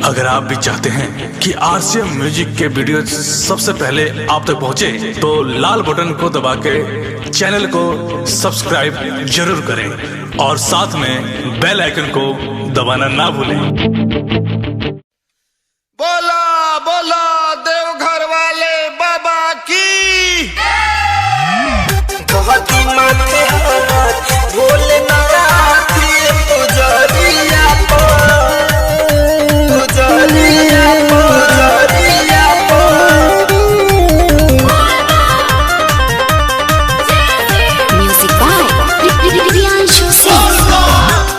अगर आप भी चाहते हैं कि आरसीएम म्यूजिक के वीडियो सबसे पहले आप तक पहुंचे, तो लाल बटन को दबा के चैनल को सब्सक्राइब जरूर करें और साथ में बेल आइकन को दबाना ना भूलें। बोला बोला देवघर वाले बाबा की कहती माथे हाथ भोलेनाथ पुजरिया Music by Riyanshu Singh.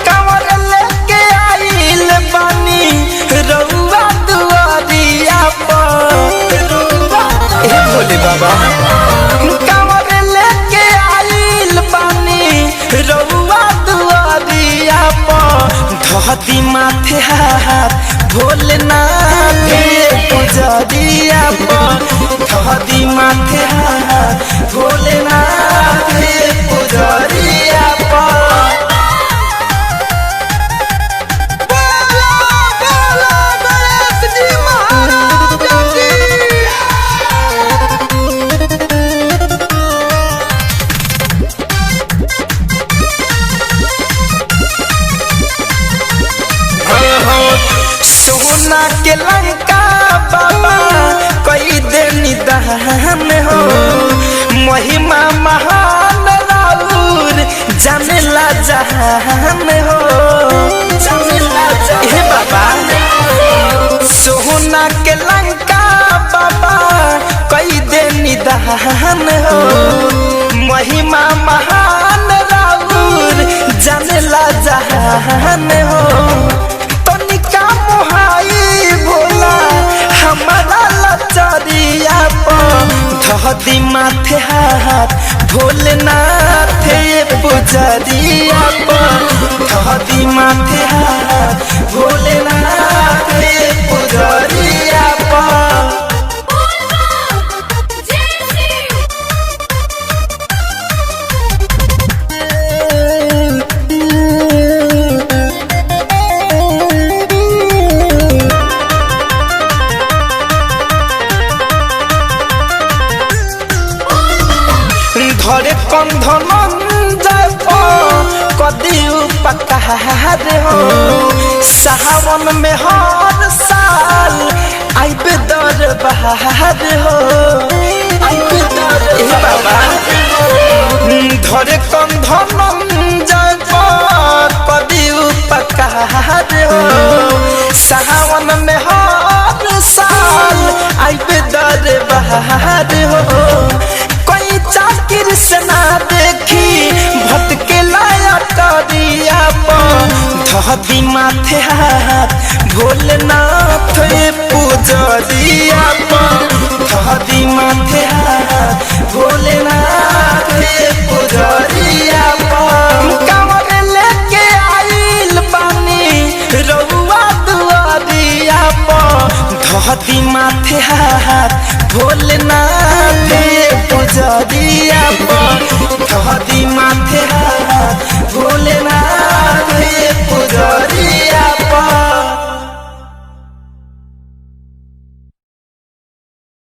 कमर लेके आइल बानी रउआ दुआरिया पर हे भोले बाबा। कमर लेके आइल बानी रउआ दुआरिया पर धहती माथे हाथ भोलेनाथ पुजरिया पर धहती माथे हाथ भोलेनाथ पुजरिया पर। बोला बोला गणेश जी महाराज की। सोना के लंका बाबा कई देनी दहन हो, महिमा महान राउर जानेला जहान हो, जानेला हे बाबा। सोना के लंका बाबा कई देनी दहन हो, महिमा महान राउर जानेला जहान हो। भोला हमारा लचरिया पर धहती माथे हाथ भोलेनाथ पुजरिया पर धहती माथे हाथ भोलेनाथ पुजरिया पर। धरे कंधन जप कदी उपकार हो, सावन में हर साल आइबे दरबार हो, आइबे बाबा। धरे कंधन जप कदी उपकार हो, सावन में हर साल आइबे दरबार हो। चाकिर से ना देखी भटके लाया करिया पर धहती माथे हाथ भोलेनाथ पुजरिया पर धहती माथे हाथ भोलेनाथ पुजरिया पर। कमर लेके आइल बानी रउआ दुआरिया पर धहती माथे हाथ भोलेनाथ पुजरिया